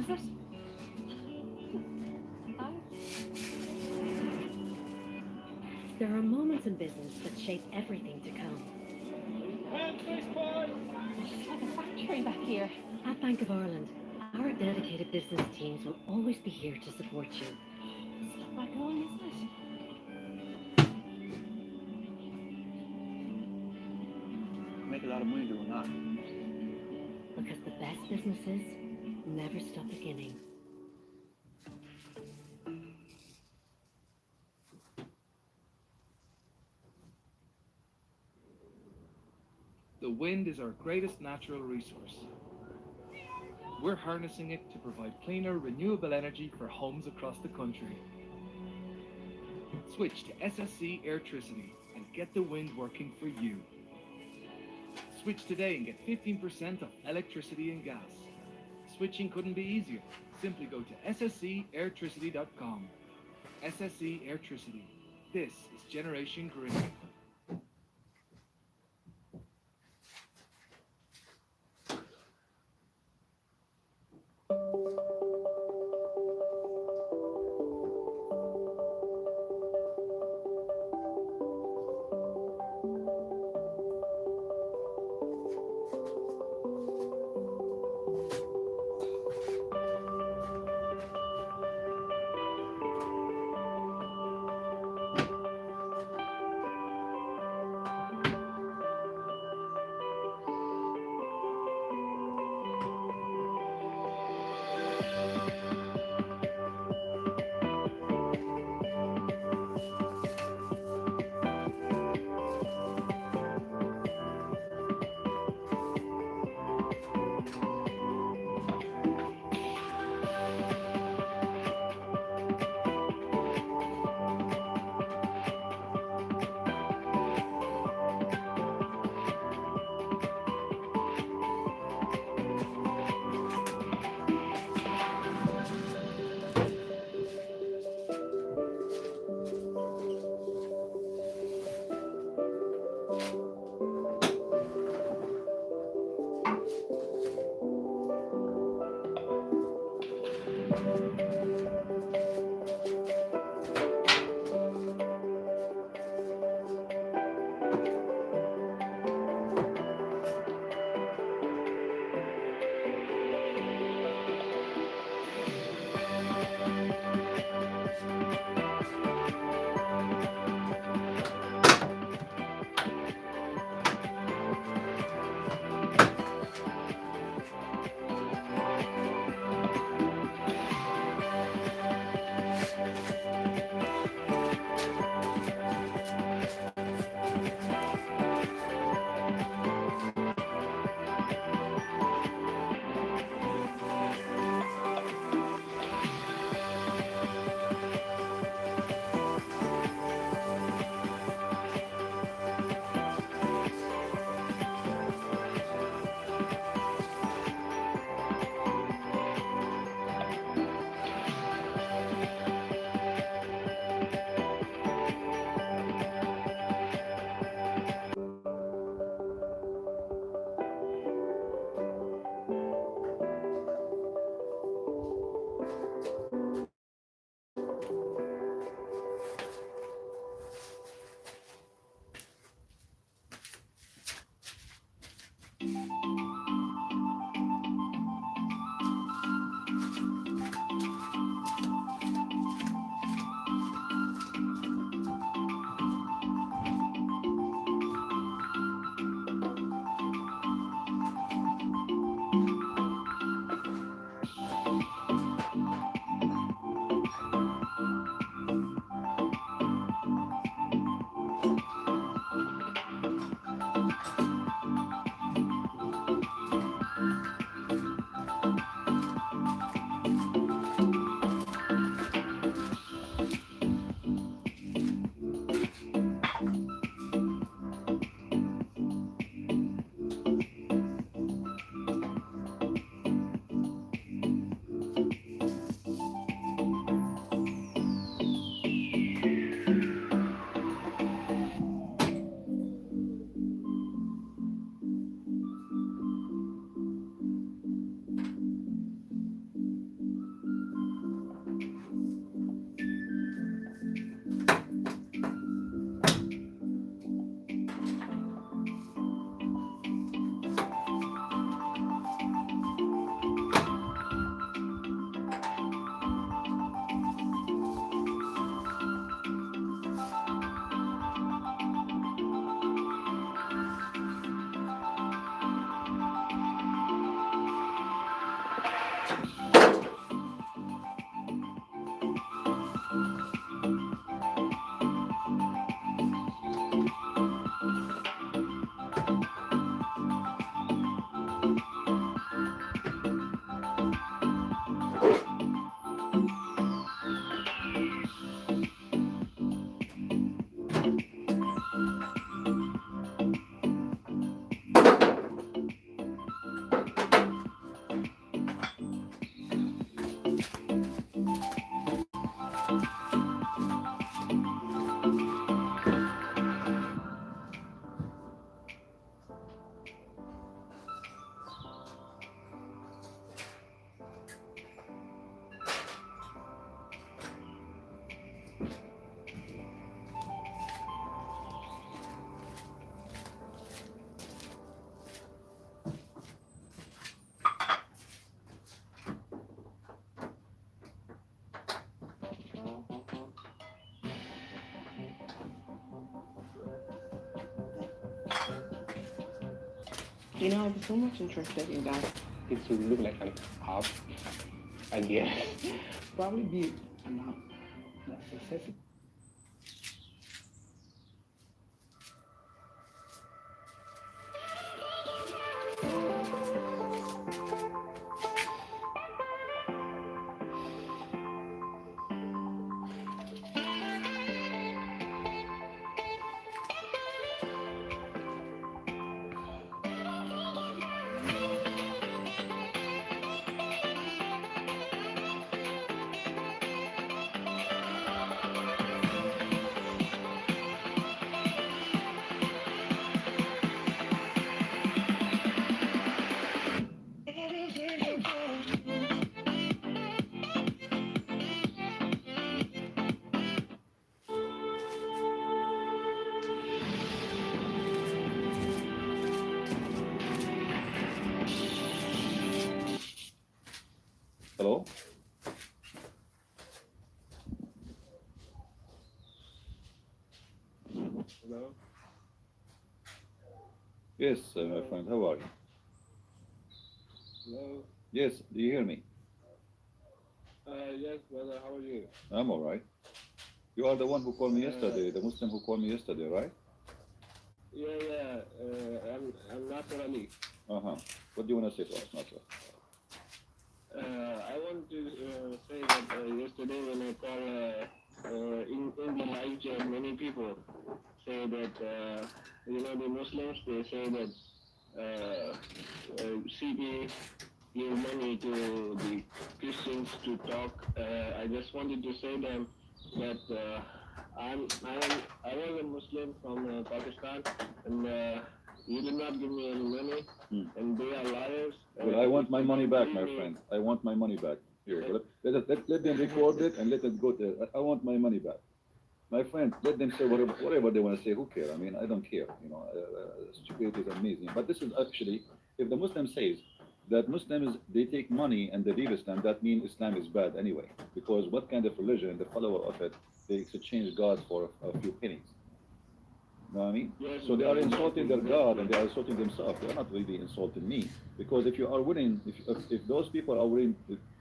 is it? Oh. There are moments in business that shape everything to come. It's like a factory back here. At Bank of Ireland, our dedicated business teams will always be here to support you. Stuff like going, isn't it? Make a lot of money doing that. Because the best businesses never stop beginning. The wind is our greatest natural resource. We're harnessing it to provide cleaner, renewable energy for homes across the country. Switch to SSC Airtricity and get the wind working for you. Switch today and get 15% off electricity and gas. Switching couldn't be easier. Simply go to sscairtricity.com. SSC Airtricity. This is Generation Green. You know, I'm so much interested in that. It should look like an up, I guess. Probably be an up, not successful. Hello? Hello? Yes, my friend, how are you? Hello? Yes, do you hear me? Yes, brother, how are you? I'm all right. You are the one who called me Uh, yesterday, the Muslim who called me yesterday, right? yeah. I'm Nasser Ali. Uh-huh. What do you want to say to us, Nasser? I want to say that yesterday when I called in the live chat, many people say that, the Muslims, they say that CB give money to the Christians to talk. I just wanted to say them that I was a Muslim from Pakistan, and you did not give me any money, and they are liars. Well, I want my money back, my friend. I want my money back. Here, let them record it and let it go there. I want my money back. My friend, let them say whatever they want to say. Who cares? I mean, I don't care. Stupidity is amazing. But this is actually, if the Muslim says that Muslims, they take money and they leave Islam, that means Islam is bad anyway. Because what kind of religion, the follower of it, they exchange God for a few pennies. You know what I mean? Yes, So they are insulting their God and they are insulting themselves. They are not really insulting me. Because if you are willing, if those people are willing,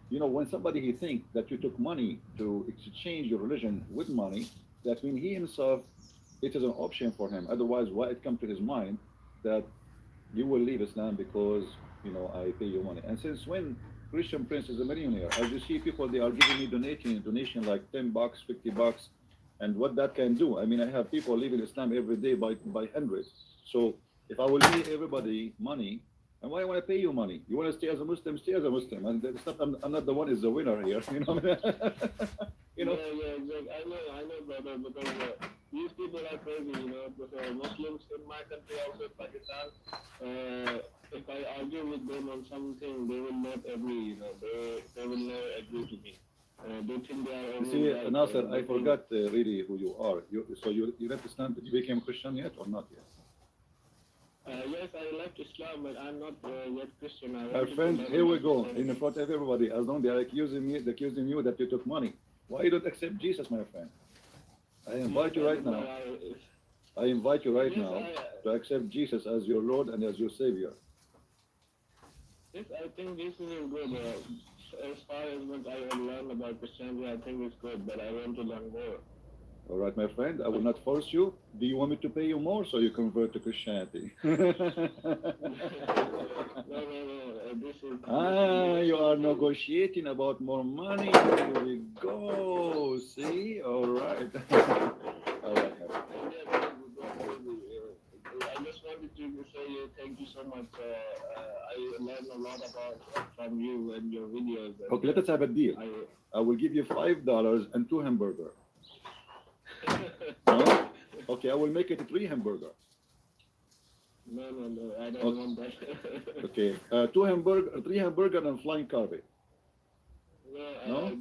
when somebody he thinks that you took money to exchange your religion with money, that means he himself, it is an option for him. Otherwise, why it come to his mind that you will leave Islam because, I pay you money. And since when Christian Prince is a millionaire, as you see people, they are giving me donation like $10, $50, and what that can do. I mean, I have people leaving Islam every day by hundreds. So if I will pay everybody money, and why want to pay you money? You want to stay as a Muslim, stay as a Muslim. And it's not, I'm not the one is the winner here. You know. Yeah, exactly. I know, brother, because these people are crazy, because Muslims in my country, also Pakistan, if I argue with them on something, they will not agree, they will not agree to me. They think they are You only see, right. Nasser, I forgot really who you are. So you left Islam, you became Christian yet or not yet? Yes, I left Islam, but I'm not yet Christian. My friend, here we go, in front of everybody. As long as they're accusing you that you took money. Why you don't accept Jesus, my friend? I invite you right now. I invite you right now to accept Jesus as your Lord and as your Savior. Yes, I think this is good. As far as what I have learned about Christianity, I think it's good, but I want to learn more. All right, my friend, I will not force you. Do you want me to pay you more so you convert to Christianity? No. This is. You are negotiating about more money. Here we go. See? All right. All right. I just wanted to say thank you so much. I learned a lot from you and your videos. Okay, let us have a deal. I will give you $5 and 2 hamburgers. No? Okay, I will make it 3 hamburgers. No, I don't want that. Okay, 3 hamburger and flying carpet. No?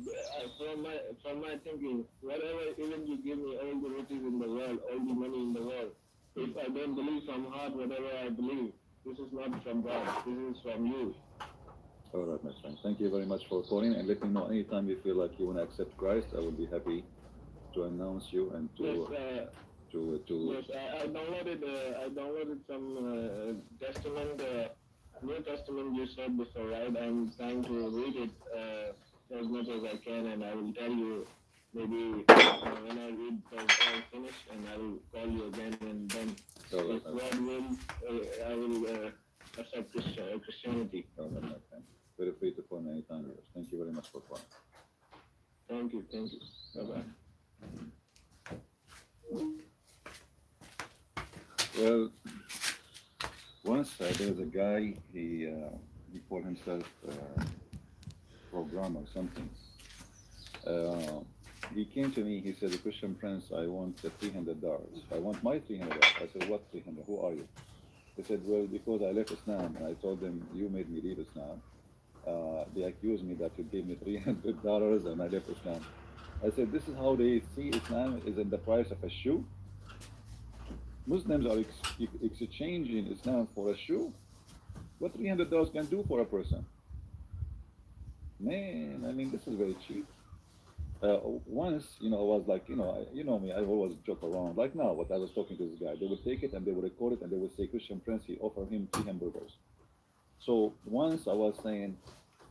From my thinking, whatever, even you give me all the riches in the world, all the money in the world, if I don't believe from heart whatever I believe, this is not from God, this is from you. All right, my friend. Thank you very much for calling, and let me know anytime you feel like you want to accept Christ. I will be happy to announce you and to Yes, I downloaded some Testament, New Testament you said before, right? I'm trying to read it as much as I can, and I will tell you maybe when I read all finish, and I will call you again, and then if God wills, I will accept Christianity. All right, my friend. Feel free to phone anytime. Thank you very much for calling. Thank you. Bye-bye. Well, once there was a guy, he called himself programmer or something. He came to me, he said, Christian Prince, I want the $300. I want my $300. I said, what 300? Who are you? He said, well, because I left Islam. And I told them, you made me leave Islam. They accused me that you gave me $300 and I left Islam. I said, this is how they see Islam is in the price of a shoe. Muslims are exchanging Islam for a shoe. What $300 can do for a person? Man, I mean, this is very cheap. Once, I was like, you know me, I always joke around. Like now, what I was talking to this guy, they would take it and they would record it and they would say, Christian Prince, he offered him 3 hamburgers. So once I was saying,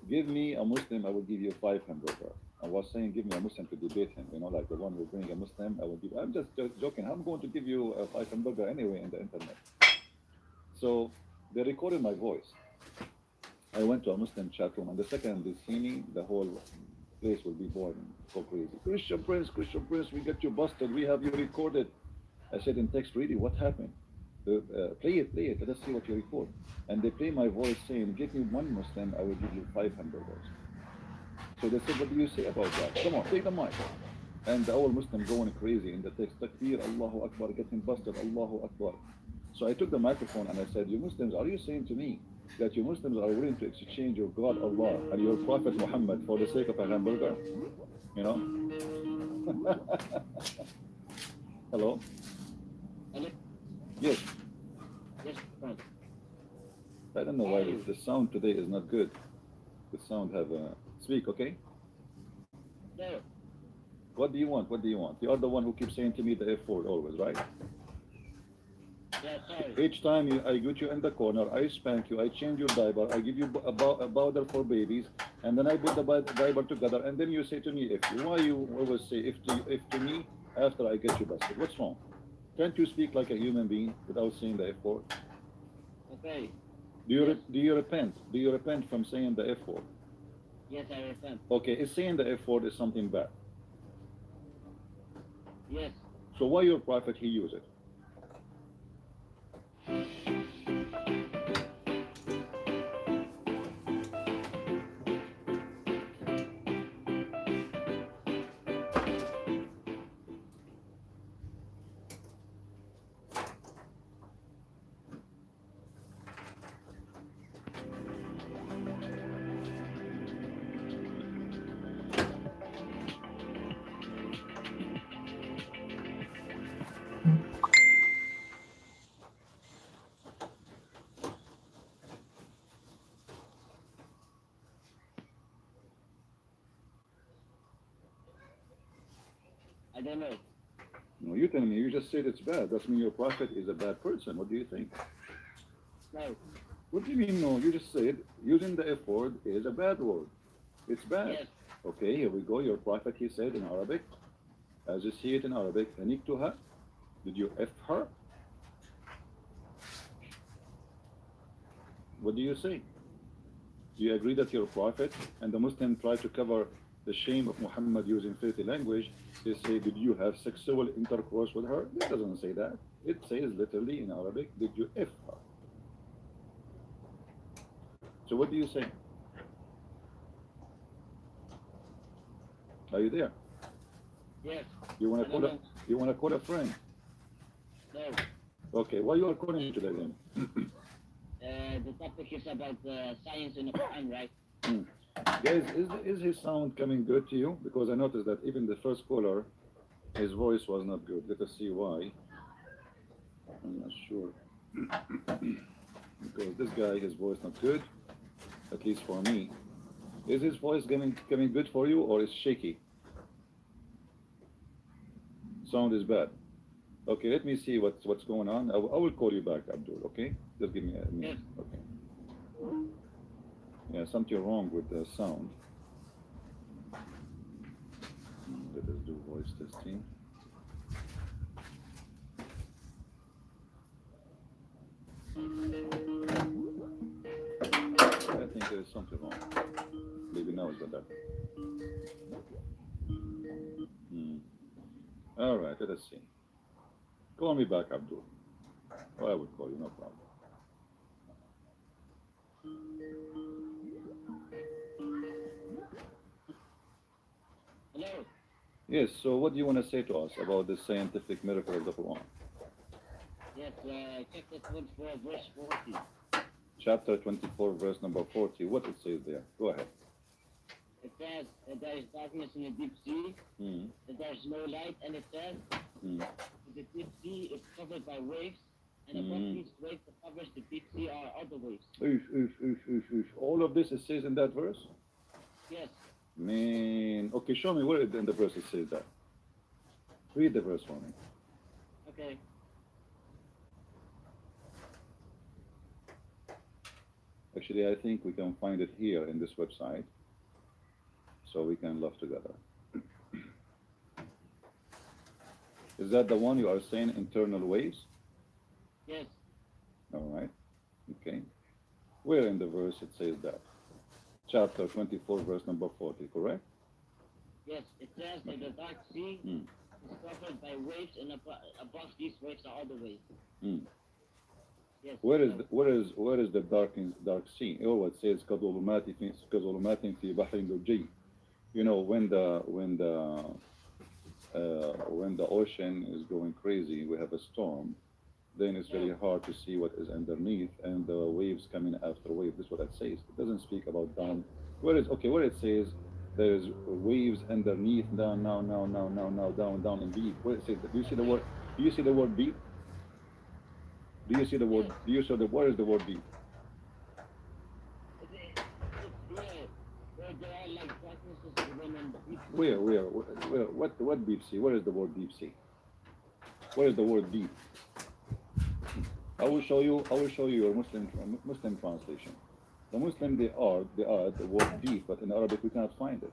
give me a Muslim, I will give you 5 hamburgers. I was saying, give me a Muslim to debate him, like the one who bring a Muslim, I will give. I'm just joking. I'm going to give you a 5 hamburger anyway in the internet. So they recorded my voice. I went to a Muslim chat room, and the second they see me, the whole place will be boiling, so crazy. Christian Prince, we got you busted. We have you recorded. I said in text, really, what happened? Play it. Let us see what you record. And they play my voice saying, give me 1 Muslim, I will give you 5 hamburgers. So they said, what do you say about that? Come on, take the mic. And the old Muslim going crazy in the text, Takbir, Allahu Akbar, getting busted, Allahu Akbar. So I took the microphone and I said, you Muslims, are you saying to me that you Muslims are willing to exchange your God Allah and your Prophet Muhammad for the sake of a hamburger? Hello? Hello? Yes. Yes, fine. I don't know why the sound today is not good. The sound have a... Speak, okay? No. What do you want? You are the one who keeps saying to me the F word always, right? Yeah, sorry. Each time I get you in the corner, I spank you, I change your diaper, I give you a powder for babies, and then I put the diaper together, and then you say to me, if you. Why you always say if to me after I get you busted? What's wrong? Can't you speak like a human being without saying the F word? Okay. Do you repent? Do you repent from saying the F word? Yes, I repent. Okay, is saying the F word is something bad? Yes. So why your prophet he use it? I don't know. No, you tell me. You just said it's bad. That means your prophet is a bad person. What do you think? No. What do you mean no? You just said using the F word is a bad word. It's bad. Yes. Okay, here we go. Your prophet, he said in Arabic, as you see it in Arabic, Aniktuha. Did you F her? What do you say? Do you agree that your prophet and the Muslim try to cover the shame of Muhammad using filthy language? They say, did you have sexual intercourse with her? It doesn't say that. It says literally in Arabic, did you F her? So what do you say? Are you there? Yes. You want to call a friend? No. Okay, why you are calling today then? The topic is about science in the Quran, right? Guys, is his sound coming good to you? Because I noticed that even the first caller, his voice was not good. Let us see why. I'm not sure. Because this guy, his voice not good, at least for me. Is his voice coming good for you or is shaky? Sound is bad. Okay, let me see what's going on. I will call you back, Abdul. Okay, just give me a minute. Yes. Okay. Yeah, something wrong with the sound. Let us do voice testing. I think there is something wrong. Maybe now it's better. Hmm. All right, let us see. Call me back, Abdul. Or I will call you, no problem. Hello. Yes, so what do you want to say to us about the scientific miracle of the Quran? Yes, chapter 24, verse 40. Chapter 24, verse number 40. What it says there? Go ahead. It says there is darkness in the deep sea, Hmm. that there is no light, and it says Hmm. the deep sea is covered by waves, and above these waves that covers the deep sea are other waves. All of this it says in that verse? Yes. Man, okay, show me where in the verse it says that. Read the verse for me. Okay. Actually, I think we can find it here in this website, so we can laugh together. Is that the one you are saying, internal waves? Yes. All right. Okay. Where in the verse it says that? Chapter 24, verse number 40, correct? Yes. It says that the dark sea Mm. is covered by waves, and above these waves are other waves. Mm. Yes. Where is the dark sea? Oh, it says كظلمات في بحر لجي. You know, when the ocean is going crazy, we have a storm, then it's very hard to see what is underneath, and the waves coming after wave. This is what it says. It doesn't speak about down. Where it says there is waves underneath, down, now, down, and deep. Where it says, do you see the word? Do you see the word deep? Do you see the word? Do you see the where is the word deep? Where there are like darknesses within the deep sea. Where? What deep sea? Where is the word deep sea? Where is the word deep? I will show you your Muslim translation. The Muslim they are the word deep, but in Arabic we cannot find it.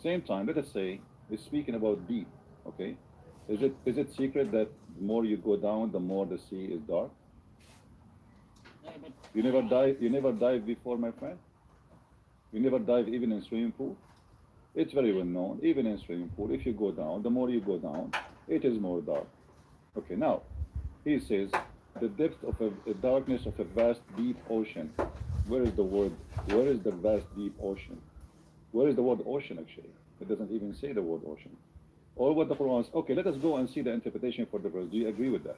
Same time, let us say it's speaking about deep. Okay, is it secret that the more you go down, the more the sea is dark? You never dive before, my friend. You never dive even in swimming pool. It's very well known. Even in swimming pool, if you go down, the more you go down, it is more dark. Okay, now he says the depth of a darkness of a vast deep ocean. Where is the word? Where is the vast deep ocean? Where is the word ocean actually? It doesn't even say the word ocean. Or what the Quran says. Okay, let us go and see the interpretation for the verse. Do you agree with that?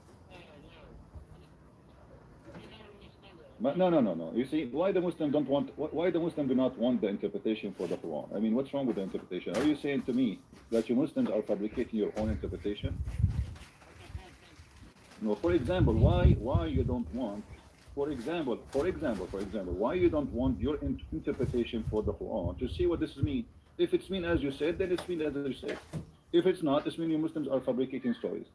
No. You see, why the Muslim don't want? Why the Muslim do not want the interpretation for the Quran? I mean, what's wrong with the interpretation? Are you saying to me that you Muslims are fabricating your own interpretation? No. For example, why you don't want? For example, why you don't want your interpretation for the Quran to see what this means? If it's mean as you said, then it's mean as you said. If it's not, it's mean you Muslims are fabricating stories.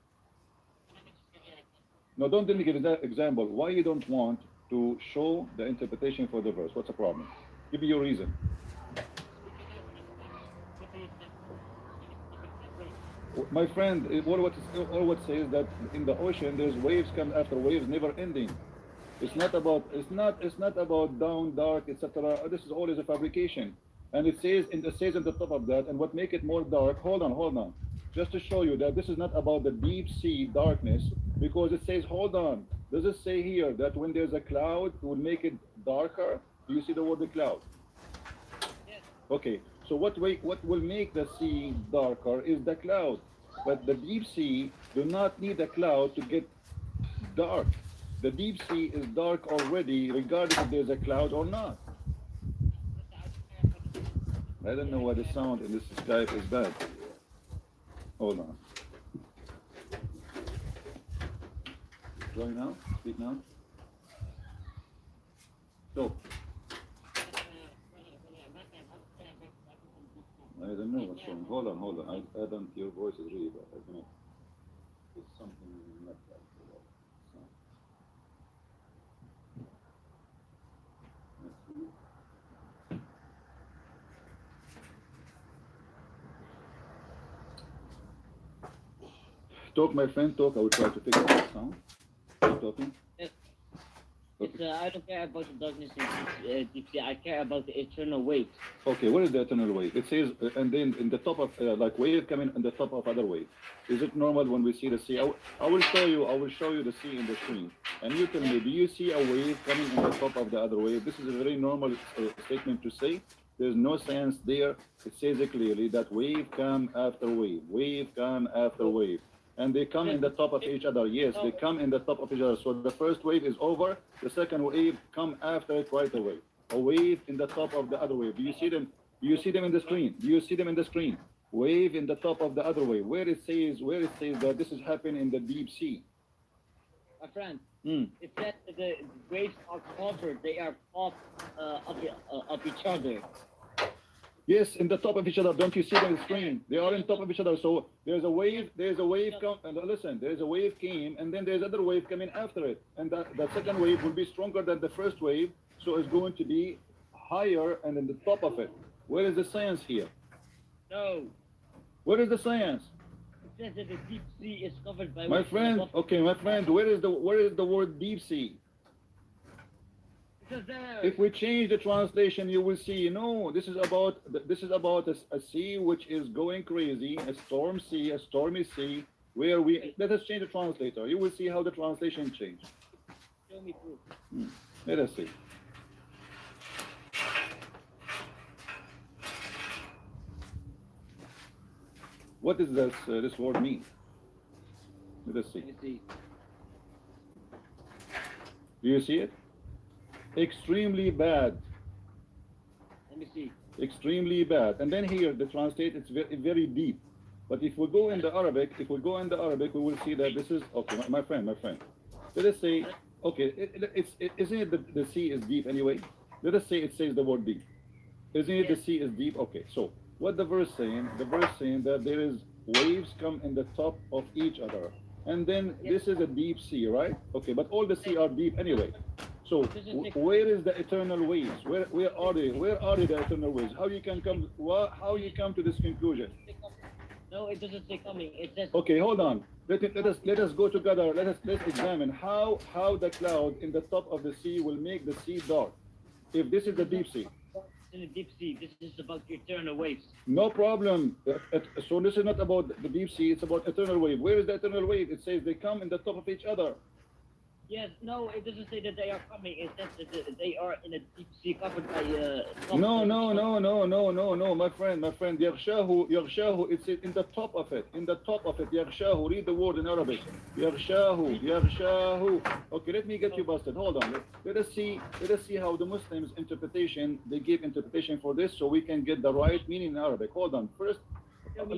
No, don't let me give that example. Why you don't want to show the interpretation for the verse? What's the problem? Give me your reason. My friend, all what says that in the ocean there's waves come after waves, never ending. It's not about down, dark, etc. This is always a fabrication. And it says in the top of that, and what make it more dark, hold on. Just to show you that this is not about the deep sea darkness, because it says, hold on, does it say here that when there's a cloud, it will make it darker? Do you see the word the cloud? Okay, so what will make the sea darker is the cloud. But the deep sea do not need a cloud to get dark. The deep sea is dark already, regardless if there's a cloud or not. I don't know why the sound in this Skype is bad. Hold on. Going now? Speak now? So. I don't know what's wrong. Hold on, hold on. I don't. Your voice is really bad. I don't know. It's something not right. So, let's see. Talk, my friend. Talk. I will try to fix the sound. Keep talking. It's, I don't care about the darkness in deep sea. I care about the eternal waves. Okay, what is the eternal wave? It says, and then in the top of, like wave coming on the top of other wave. Is it normal when we see the sea? I will show you. I will show you the sea in the screen, and you tell me, do you see a wave coming on the top of the other wave? This is a very normal statement to say. There's no science there. It says it clearly that wave come after wave come after wave. And they come in the top of each other. Yes, they come in the top of each other. So the first wave is over. The second wave come after it right away. A wave in the top of the other wave. Do you see them? Do you see them in the screen? Do you see them in the screen? Wave in the top of the other wave. Where it says that this is happening in the deep sea. My friend, it says that the waves are covered. They are top of each other. Yes, in the top of each other. Don't you see them on the screen? They are in top of each other. So there's a wave come, and listen, there's a wave came, and then there's another wave coming after it. And that second wave will be stronger than the first wave, so it's going to be higher and in the top of it. Where is the science here? No. Where is the science? It says that the deep sea is covered by My waves. friend, okay, my friend, where is the word deep sea? It says there. If we change the translation, you will see, no, this is about a sea which is going crazy, a storm sea, a stormy sea, where let us change the translator. You will see how the translation changed. Show me proof. Let us see. What does this word mean? Let us see. Let me see. Do you see it? Extremely bad. Let me see. Extremely bad. And then here, the translate, it's very, very deep. But if we go in the Arabic, we will see that this is, okay, my friend. Let us say, okay, isn't it the sea is deep anyway? Let us say it says the word deep. Isn't it the sea is deep? Okay, so what the verse saying? The verse saying that there is waves come in the top of each other. And then this is a deep sea, right? Okay, but all the sea are deep anyway. So where is the eternal waves? Where are they? Where are the eternal waves? How you come to this conclusion? No, it doesn't say coming. It says. Okay, hold on. Let us go together. Let's examine how the cloud in the top of the sea will make the sea dark. If this is the deep sea. In the deep sea, this is about eternal waves. No problem. So this is not about the deep sea. It's about eternal wave. Where is the eternal wave? It says they come in the top of each other. Yes, no, it doesn't say that they are coming. It says that they are in a deep sea covered by. No, my friend. Yaghshahu, it's in the top of it. Yaghshahu, read the word in Arabic. Yaghshahu. Okay, let me get you busted. Hold on. Let us see how the Muslims they give interpretation for this, so we can get the right meaning in Arabic. Hold on. First.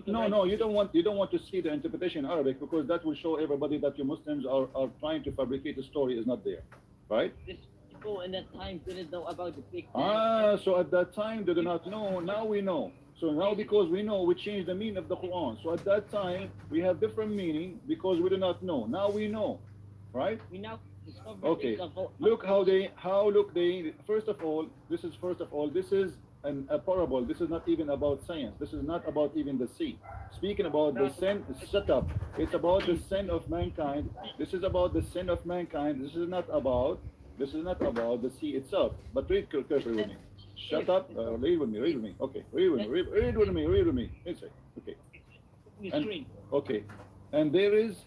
No, you don't want to see the interpretation in Arabic, because that will show everybody that you Muslims are trying to fabricate a story is not there, right? These people in that time didn't know about the big bang. So at that time they did not know. Now we know. So now because we know, we change the meaning of the Quran. So at that time we have different meaning because we do not know. Now we know, right? We now discover. Okay. Look First of all, this is a parable. This is not even about science. This is not about even the sea. Speaking about the sin, shut up. It's about the sin of mankind. This is about the sin of mankind. This is not about the sea itself. But read carefully with me. Shut up. Read with me. Okay. Read with me. Okay. Okay. And there is,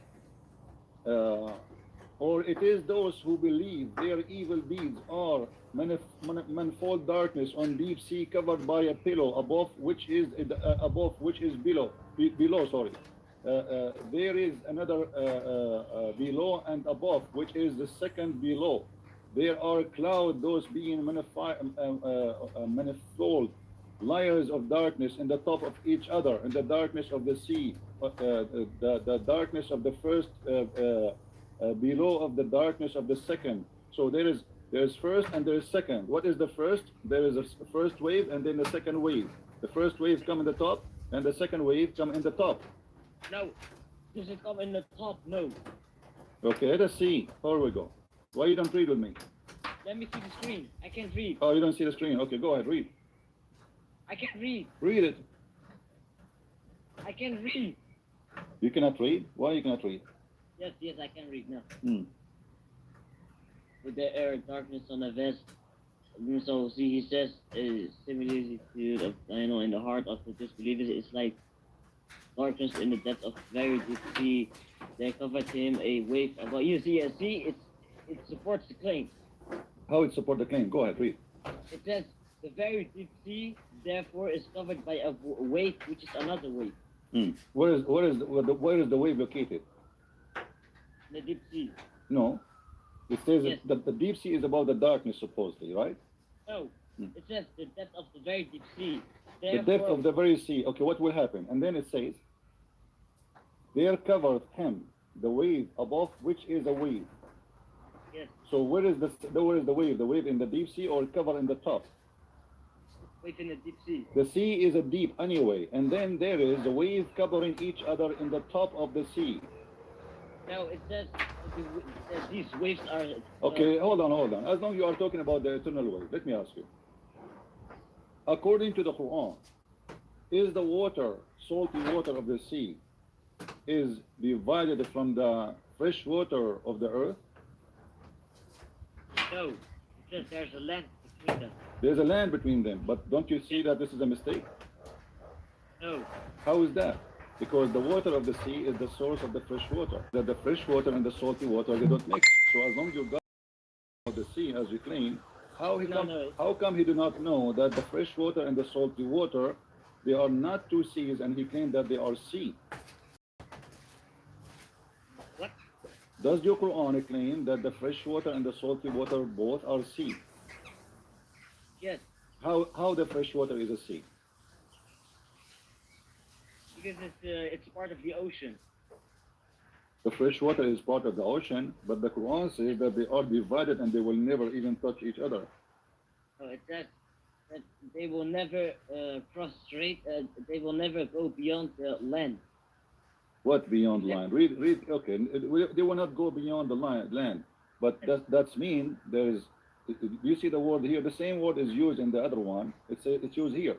or it is those who believe their evil deeds are manifold darkness on deep sea covered by a pillow above which is below. There is another below and above, which is the second below. There are clouds, those being manifold layers of darkness in the top of each other, in the darkness of the sea, the darkness of the first below of the darkness of the second. So there is There's first and there's second. What is the first? There is a first wave and then the second wave. The first wave come in the top and the second wave come in the top. No. Does it come in the top? No. Okay, let's see. Here we go. Why you don't read with me? Let me see the screen. I can't read. Oh, you don't see the screen. Okay, go ahead, read. I can't read. Read it. I can't read. You cannot read? Why you cannot read? Yes, I can read now. With the air, darkness on the vest. So, see, he says, similitude of, in the heart of the disbelievers, it's like darkness in the depth of very deep sea. They covered him a wave. But you see, it supports the claim. How it support the claim? Go ahead, read. It says, the very deep sea, therefore, is covered by a wave, which is another wave. Where is the wave located? The deep sea. No. It says Yes. that the deep sea is about the darkness, supposedly, right? No. It says the depth of the very deep sea. The depth of the very sea. Okay, what will happen? And then it says, there covered him the wave above, which is a wave. Yes. So where is the wave? The wave in the deep sea or covered in the top? Wave in the deep sea. The sea is a deep anyway, and then there is a wave covering each other in the top of the sea. No, it says these waves are. Okay, hold on. As long as you are talking about the eternal wave, let me ask you. According to the Quran, is the water, salty water of the sea, is divided from the fresh water of the earth? No, it says there's a land between them. There's a land between them, but don't you see that this is a mistake? No. How is that? Because the water of the sea is the source of the fresh water. That the fresh water and the salty water, they don't mix. So as long as you got the sea, as you claim, how come he do not know that the fresh water and the salty water, they are not two seas, and he claimed that they are sea? What? Does your Quran claim that the fresh water and the salty water both are sea? Yes. How the fresh water is a sea? Because it's part of the ocean. The fresh water is part of the ocean, but the Quran says that they are divided and they will never even touch each other. So it says that they will never prostrate. They will never go beyond the land. What beyond land? Read. Okay, they will not go beyond the land, but that's mean there is. You see the word here. The same word is used in the other one. It's used here.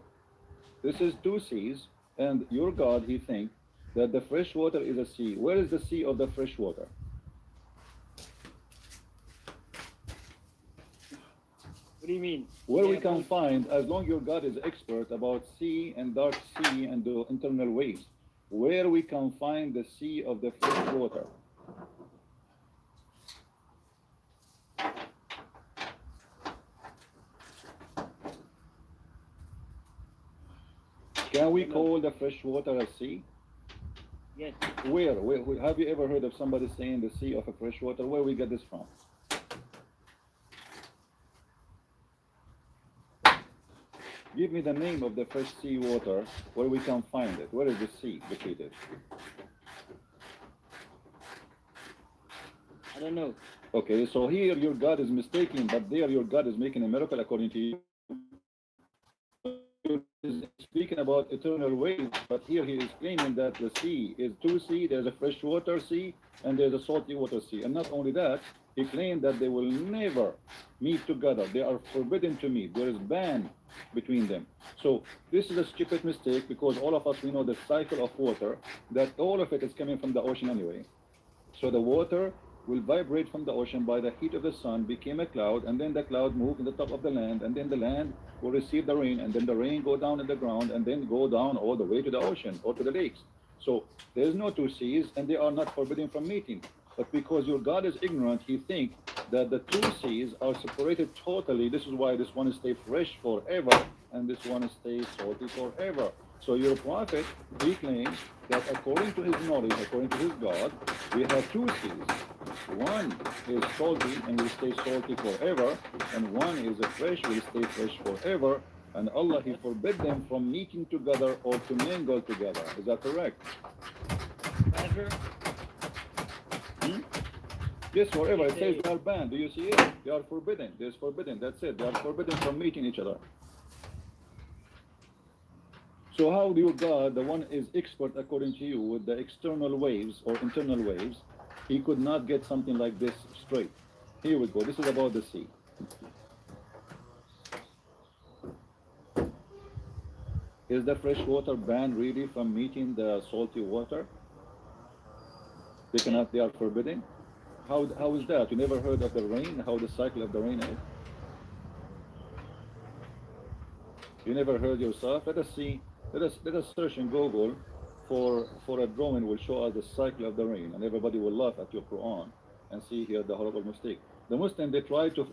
This is two seas, and your God, he thinks that the fresh water is a sea. Where is the sea of the fresh water? What do you mean? Where we can find, as long your God is expert about sea and dark sea and the internal waves, where we can find the sea of the fresh water? Can we call the fresh water a sea? Yes. Where? Have you ever heard of somebody saying the sea of a fresh water? Where we get this from? Give me the name of the fresh sea water where we can find it. Where is the sea located? I don't know. Okay, so here your God is mistaken, but there your God is making a miracle according to you. He is speaking about eternal waves, but here he is claiming that the sea is two sea. There's a freshwater sea and there's a salty water sea. And not only that, he claimed that they will never meet together. They are forbidden to meet. There is ban between them. So this is a stupid mistake, because all of us, we know the cycle of water, that all of it is coming from the ocean anyway. So the water will vibrate from the ocean by the heat of the sun, became a cloud, and then the cloud moved in the top of the land, and then the land will receive the rain, and then the rain go down in the ground, and then go down all the way to the ocean or to the lakes. So there is no two seas, and they are not forbidden from meeting. But because your God is ignorant, he thinks that the two seas are separated totally. This is why this one stays fresh forever, and this one stays salty forever. So your prophet, he claims that according to his knowledge, according to his God, we have two seas. One is salty and will stay salty forever, and one is a fresh, will stay fresh forever. And Allah, he forbid them from meeting together or to mingle together. Is that correct? Never. Yes, forever. It says Okay. they are banned. Do you see it? They are forbidden. There's forbidden. That's it. They are forbidden from meeting each other. So how do you God, the one is expert according to you with the external waves or internal waves, he could not get something like this straight. Here we go. This is about the sea. Is the fresh water banned really from meeting the salty water? They cannot, they are forbidden. How is that? You never heard of the rain, how the cycle of the rain is? You never heard yourself? Let us see, let us search in Google for a drawing will show us the cycle of the rain, and everybody will laugh at your Quran and see here the horrible mistake. The Muslim, they try to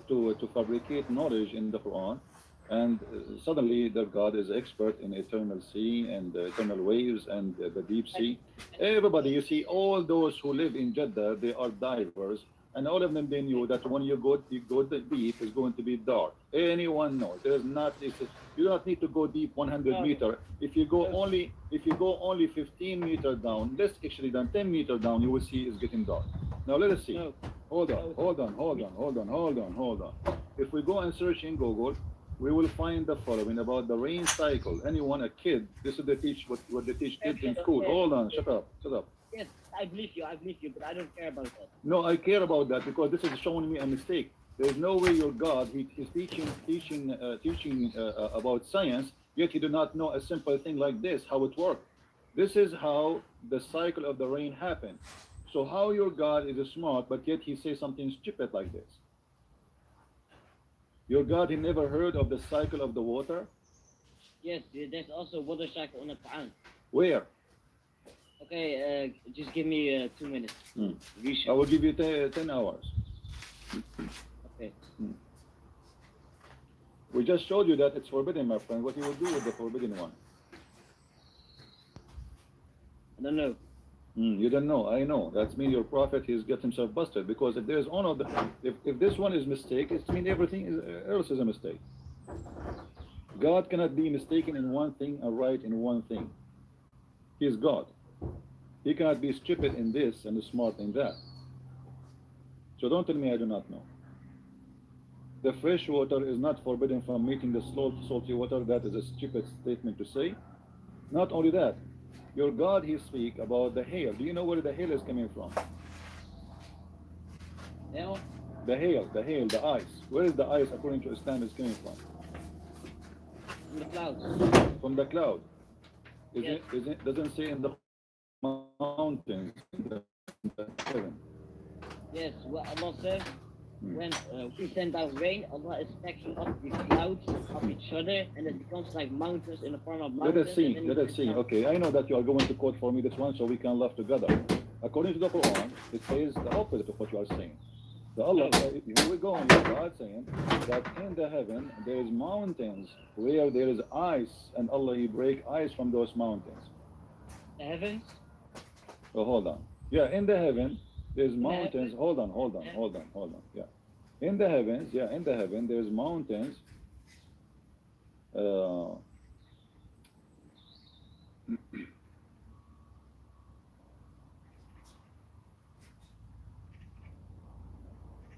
fabricate knowledge in the Quran, and suddenly their God is expert in eternal sea and eternal waves and the deep sea. Everybody, you see, all those who live in Jeddah, they are divers, and all of them, they knew that when you go deep, it's going to be dark. Anyone knows. There's not, you don't need to go deep 100 meter. If you go only 15 meter down, less actually than 10 meter down, you will see it's getting dark. Now let us see. No. Hold on. If we go and search in Google, we will find the following about the rain cycle. Anyone, a kid, this is they teach what they teach kids in school. Hold on, shut up. Yes, I believe you, but I don't care about that. No, I care about that because this is showing me a mistake. There's no way your God, he is teaching about science, yet he do not know a simple thing like this, how it works. This is how the cycle of the rain happens. So how your God is smart, but yet he says something stupid like this? Your God, he never heard of the cycle of the water? Yes, there's also water cycle on the Quran. Where? Okay, just give me 2 minutes. I will give you 10 hours. Okay. We just showed you that it's forbidden, my friend. What you will do with the forbidden one? I don't know. You don't know. I know. That means your prophet, he's got himself busted. Because if there's one of the, if this one is mistake, it means everything else is a mistake. God cannot be mistaken in one thing and right in one thing. He is God. He cannot be stupid in this and smart in that. So don't tell me I do not know. The fresh water is not forbidden from meeting the salty water. That is a stupid statement to say. Not only that, your God, he speak about the hail. Do you know where the hail is coming from? Hell? The hail, the ice. Where is the ice according to Islam is coming from? From the clouds. From the cloud. Yes. Doesn't say in the mountains, in the heaven. Yes, what Allah says, when we send out rain, Allah is stacking up the clouds of each other, and it becomes like mountains in the form of mountains. Let us see. Okay, I know that you are going to quote for me this one so we can laugh together. According to the Quran, it says the opposite of what you are saying. So Allah, here we go on your God saying that in the heaven there is mountains where there is ice, and Allah, he break ice from those mountains. The heavens? So hold on. Yeah, in the heaven there's mountains. Hold on. Yeah. In the heavens, there's mountains.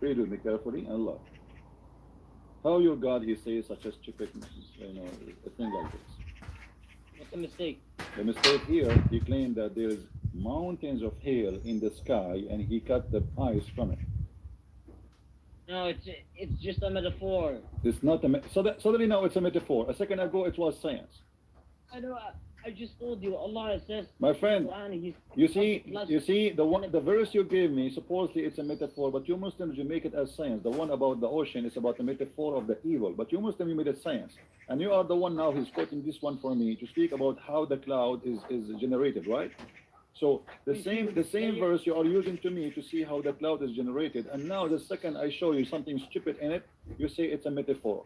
Read with me carefully and look. How your God, he says such a stupid, a thing like this. What's the mistake? The mistake here, he claimed that there is mountains of hail in the sky, and he cut the ice from it. No, it's just a metaphor. It's not a suddenly now it's a metaphor. A second ago it was science. I know. I just told you. Allah says. My friend, Quran, you see the verse you gave me. Supposedly it's a metaphor, but you Muslims, you make it as science. The one about the ocean is about the metaphor of the evil, but you Muslims, you made it science. And you are the one now who's quoting this one for me to speak about how the cloud is generated, right? So the same verse you are using to me to see how the cloud is generated, and now the second I show you something stupid in it, you say it's a metaphor.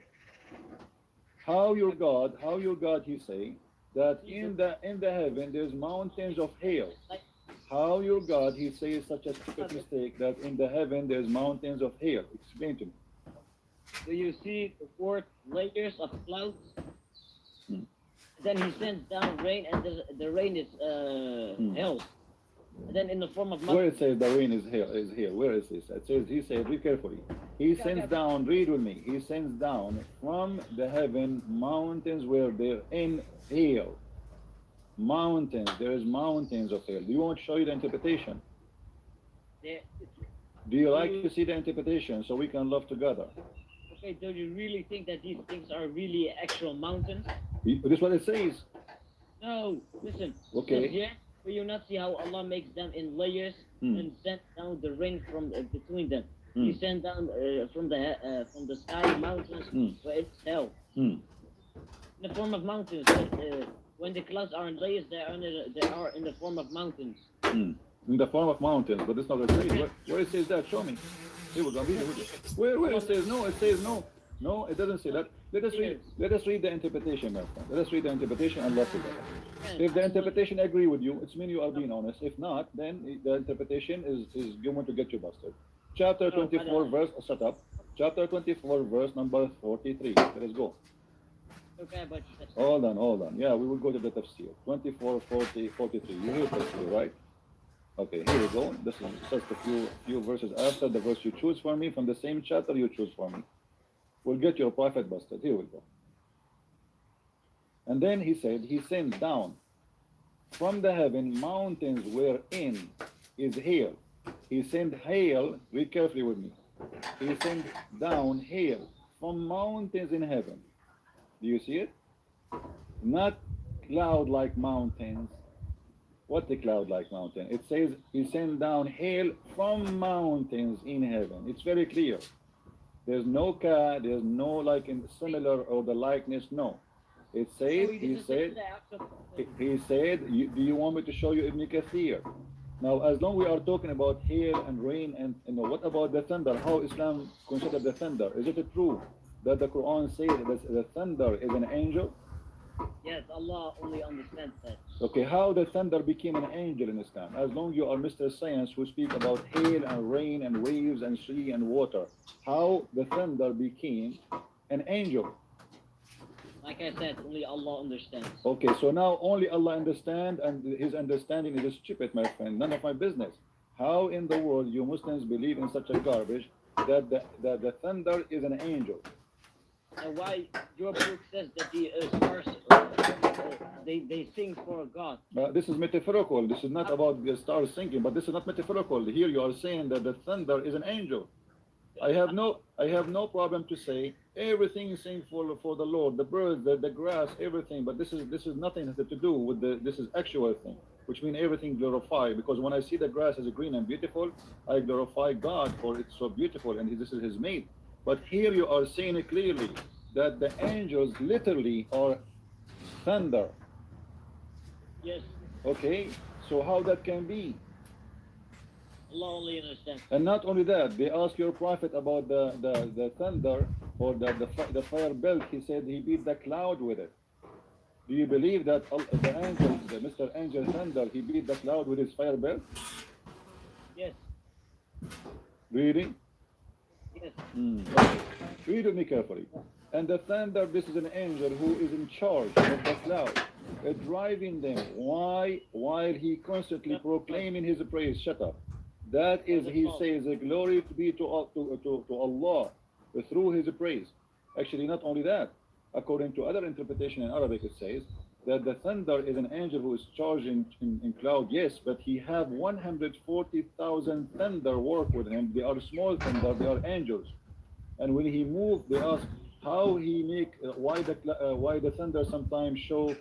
How your God, he say that in the heaven there's mountains of hail. How your God, he says such a stupid mistake that in the heaven there's mountains of hail. Explain to me. Do you see the 4 layers of clouds? Then he sends down rain, and the rain is hell. and then in the form of Where mountains. it says the rain is here. Where is this? It says, he said, read carefully. He sends down, read with me. He sends down from the heaven mountains where they're in hail. Mountains. There is mountains of hail. Do you want to show you the interpretation? There- Do you like to see the interpretation so we can love together? Okay, do you really think that these things are really actual mountains? This is what it says. No, listen. Okay. Says here, will you not see how Allah makes them in layers and send down the rain from between them? He sent down from the sky mountains where it's hell. In the form of mountains. When the clouds are in layers, they are in the form of mountains. In the form of mountains, but it's not what it says. Where it says that? Show me. Here we go. Read it. Where it says no? It says no. No, it doesn't say that. Let us read the interpretation, my friend. Let us read the interpretation and love together. If the interpretation agree with you, it's mean you are being honest. If not, then the interpretation is going to get you busted. Chapter 24, verse, shut up. Chapter 24, verse number 43. Let us go. Okay, but Hold on. Yeah, we will go to the tafsir. 24, 40, 43. You hear tafsir, right? Okay, here we go. This is just a few verses after the verse you choose for me, from the same chapter you choose for me. We'll get your prophet busted. Here we go. And then he said, he sent down from the heaven mountains wherein is hail. He sent hail, read carefully with me. He sent down hail from mountains in heaven. Do you see it? Not cloud-like mountains. What the cloud-like mountain? It says he sent down hail from mountains in heaven. It's very clear. There's no there's no like in similar or the likeness. No. It says, he said, do you want me to show you Ibn Kathir? Now, as long we are talking about hail and rain and what about the thunder? How Islam consider the thunder? Is it true that the Quran says that the thunder is an angel? yes, Allah only understands that. Okay, how the thunder became an angel in Islam? As long you are Mr. Science who speak about hail and rain and waves and sea and water, how the thunder became an angel? Like I said, only Allah understands. Okay, so now only Allah understands, and his understanding is stupid, my friend. None of my business. How in the world you Muslims believe in such a garbage that the thunder is an angel? And why your book says that the stars they sing for God? This is metaphorical. This is not about the stars sinking, but this is not metaphorical. Here you are saying that the thunder is an angel. I have no problem to say everything sing for the Lord, the birds, the grass, everything. But this is nothing to do with this is actual thing, which means everything glorify. Because when I see the grass is green and beautiful, I glorify God for it's so beautiful and this is His made. But here you are saying it clearly that the angels literally are thunder. Yes, Okay, so how that can be? Allah only understands. And not only that, they asked your prophet about the thunder or the fire belt. He said he beat the cloud with it. Do you believe that the angel, the Mr. Angel Thunder, he beat the cloud with his fire belt? Yes, Really? yes. Okay. Read with me carefully. And the thunder, this is an angel who is in charge of the cloud, driving them. Why? While he constantly proclaiming his praise. Shut up. That is, he says, glory to be to Allah through his praise. Actually, not only that. According to other interpretation in Arabic, it says that the thunder is an angel who is charged in cloud. Yes, but he have 140,000 thunder work with him. They are small thunder. They are angels. And when he moved, they ask how he make why the thunder sometimes show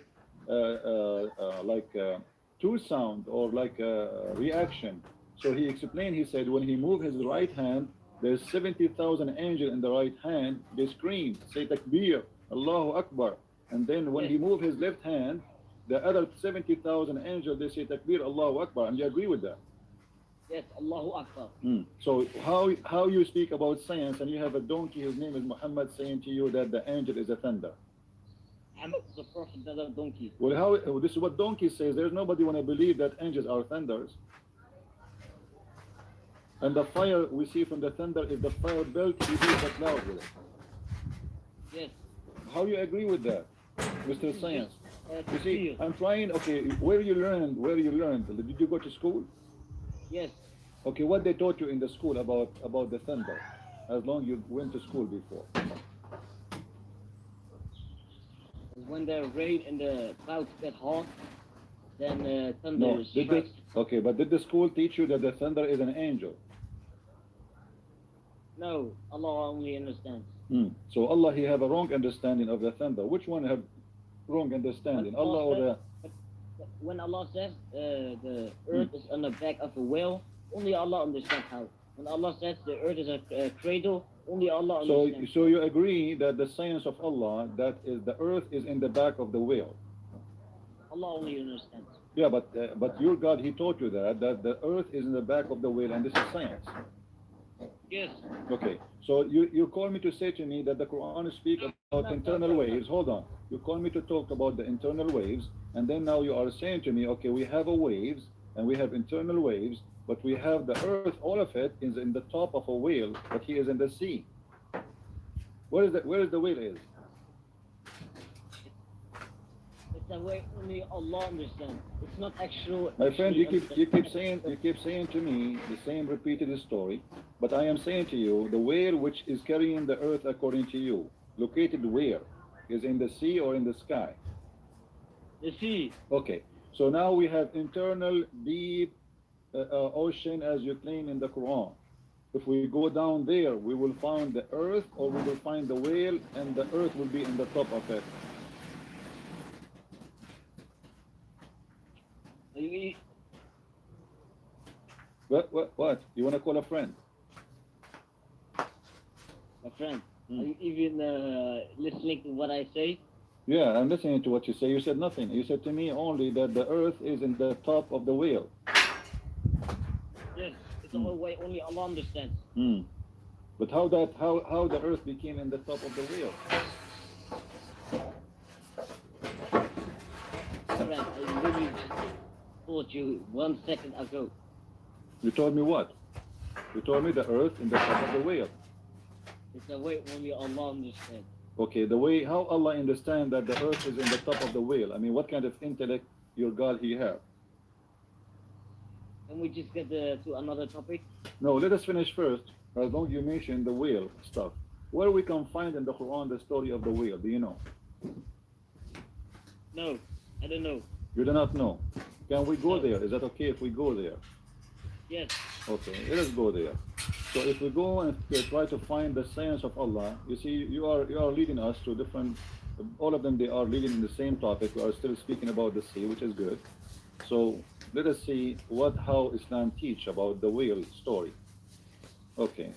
two sound or like a reaction. So he explained, he said, when he moved his right hand, there's 70,000 angels in the right hand. They scream, say takbir, Allahu Akbar. And then when he moved his left hand, the other 70,000 angels, they say takbir, Allahu Akbar. And you agree with that? Yes, Allahu Akbar. So how you speak about science and you have a donkey whose name is Muhammad saying to you that the angel is a thunder? Muhammad is the prophet, not a donkey. Well, this is what donkey says. There's nobody want to believe that angels are thunders. And the fire we see from the thunder is the fire belt, he beat the cloud with it. Yes. How you agree with that, Mr. Science? You see, Yes. I'm trying, okay, where you learned, did you go to school? Yes. Okay, what they taught you in the school about the thunder, as long you went to school before. When the rain and the clouds get hot, then thunder No, did strikes. okay, but did the school teach you that the thunder is an angel? No, Allah only understands. So Allah, he have a wrong understanding of the thunder. Which one have wrong understanding? Allah or the? When Allah says the earth is on the back of a whale, only Allah understands how. When Allah says the earth is a cradle, only Allah So, understands. so you agree that the science of Allah, that is the earth is in the back of the whale. Allah only understands. Yeah, but your God, he taught you that the earth is in the back of the whale, and this is science. Yes. Okay, so you call me to say to me that the Quran speaks about internal waves. Hold on. You call me to talk about the internal waves, and then now you are saying to me, okay, we have a waves, and we have internal waves, but we have the earth, all of it is in the top of a whale, but he is in the sea. Where is the whale is? It's a way only Allah understands. It's not actual. My friend, you actually keep saying to me the same repeated story, but I am saying to you, the whale which is carrying the earth according to you, located where? Is in the sea or in the sky? The sea. Okay, so now we have internal deep ocean as you claim in the Quran. If we go down there, we will find the earth, or we will find the whale, and the earth will be in the top of it. What? You want to call a friend? My friend, are you even listening to what I say? Yeah, I'm listening to what you say. You said nothing. You said to me only that the earth is in the top of the whale. Yes, it's all way only Allah understands. But how the earth became in the top of the whale? Friend, I really just told you 1 second ago. You told me what? You told me the earth in the top of the whale. It's a way only Allah understands. Okay, the way how Allah understand that the earth is in the top of the whale. I mean, what kind of intellect your God he have? Can we just get to another topic? No, let us finish first. As long as you mention the whale stuff, where we can find in the Quran the story of the whale? Do you know? No, I don't know. You do not know. Can we go No. there? Is that okay if we go there? Yes. Okay, let us go there. So if we go and try to find the science of Allah, you see, you are leading us to different. All of them, they are leading in the same topic. We are still speaking about the sea, which is good. So let us see how Islam teach about the whale story. Okay.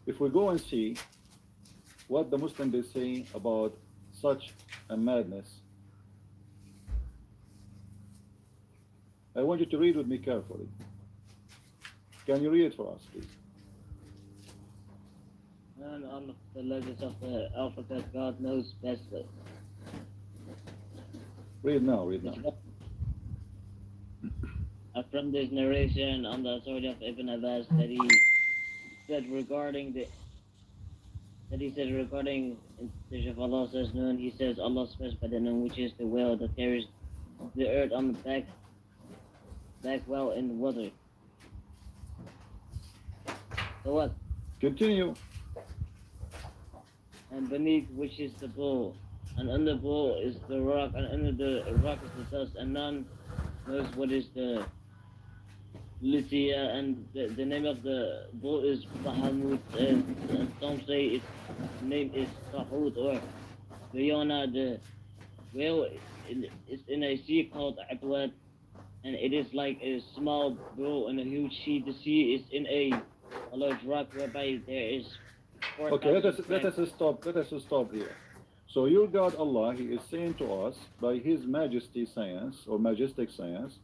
If we go and see what the Muslims they say about such a madness, I want you to read with me carefully. Can you read it for us, please? And on the letters of the alphabet, God knows best. Read now, read now. From this narration on the authority of Ibn Abbas that he said regarding in of Allah says noon, he says Allah swears by the noon, which is the whale that carries the earth on the back well in the water. So what? Continue. And beneath which is the bull, and under the bull is the rock, and under the rock is the dust, and none knows what is the Lycia, and the name of the bull is Bahamut, and some say its name is Tahut or Bayona. The whale is in a sea called Abwad, and it is like a small bull in a huge sea. The sea is in a large rock whereby there is 4,000 Okay, let us stop here. So your God Allah, he is saying to us by his majesty science or majestic science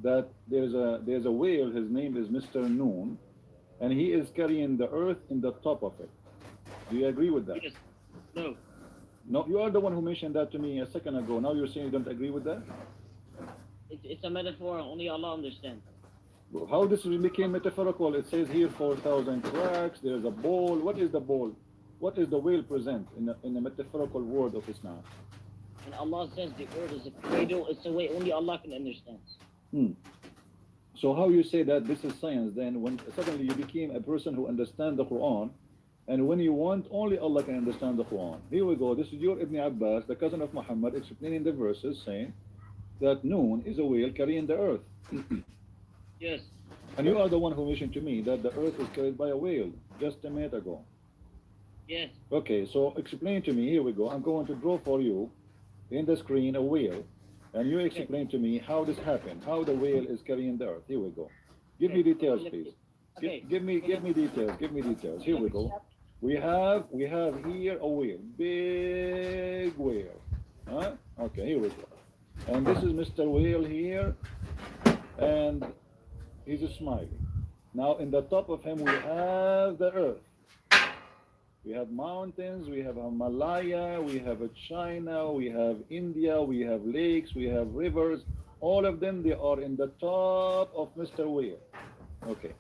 that there's a whale, his name is Mr. Noon, and he is carrying the earth in the top of it. Do you agree with that? Yes. No. No, you are the one who mentioned that to me a second ago. Now you're saying you don't agree with that? It's a metaphor. Only Allah understands. How this became metaphorical? It says here 4,000 cracks, there's a bowl. What is the bowl? What is the whale present in the metaphorical word of Islam? And Allah says the earth is a cradle, it's a way only Allah can understand. Hmm. So how you say that this is science then when suddenly you became a person who understands the Quran, and when you want only Allah can understand the Quran. Here we go. This is your Ibn Abbas, the cousin of Muhammad, explaining the verses saying that Noon is a whale carrying the earth. Yes. And you are the one who mentioned to me that the earth is carried by a whale just a minute ago. Yes. Okay, so explain to me. Here we go. I'm going to draw for you in the screen a whale, and you explain to me how this happened, how the whale is carrying the earth. Here we go. Give me details, please. Okay. Give me details. Give me details. Here we go. We have here a whale, big whale. Huh? Okay, here we go. And this is Mr. Whale here, and he's smiling. Now in the top of him we have the earth. We have mountains, we have Himalaya, we have China, we have India, we have lakes, we have rivers. All of them, they are in the top of Mr. Whale. Okay.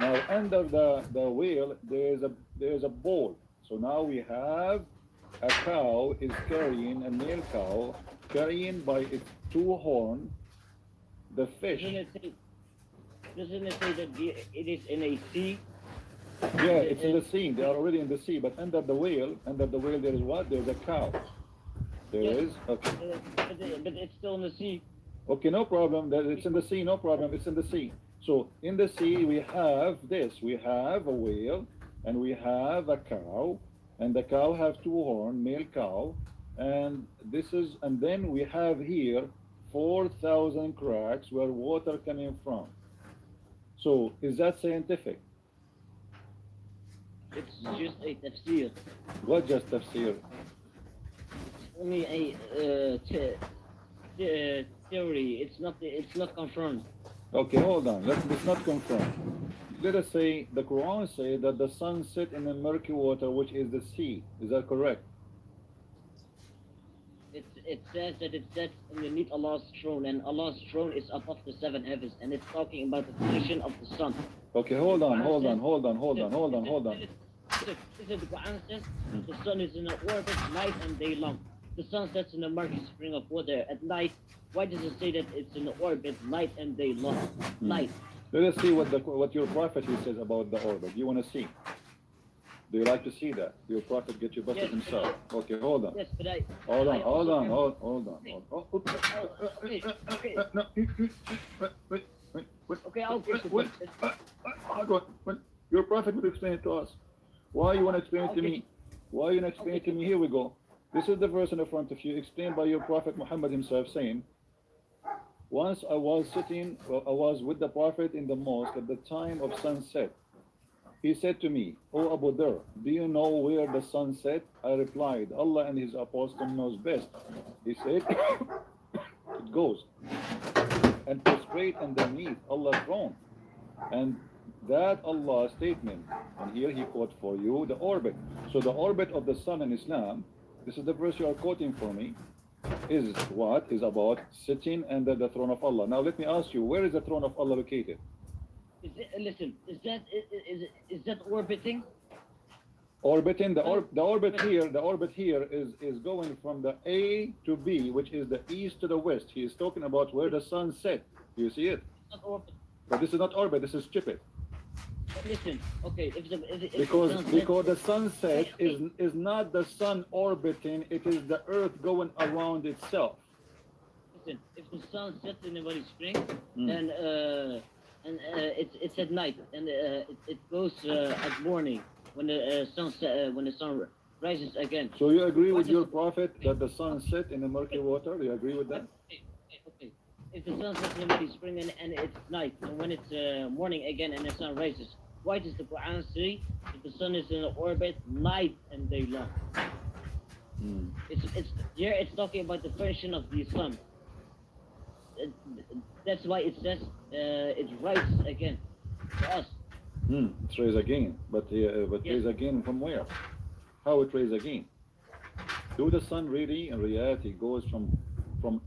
Now under the whale, there is a bowl. So now we have a cow is carrying, a male cow, carrying by its two horns the fish. Doesn't it say that it is in a sea? Yeah, it's in the sea. They are already in the sea. But under the whale, there is what? There's a cow. There is. Okay. But it's still in the sea. Okay, no problem. It's in the sea. No problem. It's in the sea. So in the sea we have this. We have a whale, and we have a cow, and the cow have two horns, male cow, and then we have here 4,000 cracks where water coming from. So is that scientific? It's just a tafsir. What just tafsir? Only a theory. It's not confirmed. Okay, hold on. Let's not confirm. Let us say the Quran says that the sun set in the murky water, which is the sea. Is that correct? It says that it sets underneath Allah's throne, and Allah's throne is above the seven heavens, and it's talking about the position of the sun. Okay, hold on. The Quran says the sun is in an orbit night and day long. The sun sets in a murky spring of water at night. Why does it say that it's in an orbit night and day long? Night. Let us see what your prophet he says about the orbit. You want to see? Do you like to see that? Your prophet get you busted Yes, himself. Okay, hold on. Yes, but I. Hold I also on. have- Okay. Okay, Wait. okay, I'll get to Wait. this. Your prophet will explain it to us. Why you want to explain it to me? Why you want to explain it to me? Here we go. This is the verse in the front of you, explained by your prophet Muhammad himself, saying, once I was with the prophet in the mosque at the time of sunset. He said to me, O Abu Dhar, do you know where the sun set? I replied, Allah and his apostle knows best. He said, it goes and prostrate underneath Allah's throne. And that Allah's statement, and here he quote for you the orbit. So the orbit of the sun in Islam, this is the verse you are quoting for me, is what? Is about sitting under the throne of Allah. Now let me ask you, where is the throne of Allah located? Listen, is that orbiting? Orbiting, the orbit here is going from the A to B, which is the east to the west. He is talking about where the sun set. Do you see it? It's not orbit. But this is not orbit, this is stupid. Listen, okay, if Because the sunset is not the sun orbiting, it is the earth going around itself. Listen, if the sun sets in the Valley Spring, then it's at night, and it goes at morning when the sun rises again. So you agree with your prophet that the sun set in the murky water? You agree with that? Okay. If the sun sets in the Valley Spring and it's night, and when it's morning again and the sun rises, why does the Quran say that the sun is in an orbit night and day long? It's talking about the function of the sun. That's why it says it rises again to us. It raise again, but raise again from where? How it raise again? Do the sun really, in reality, goes from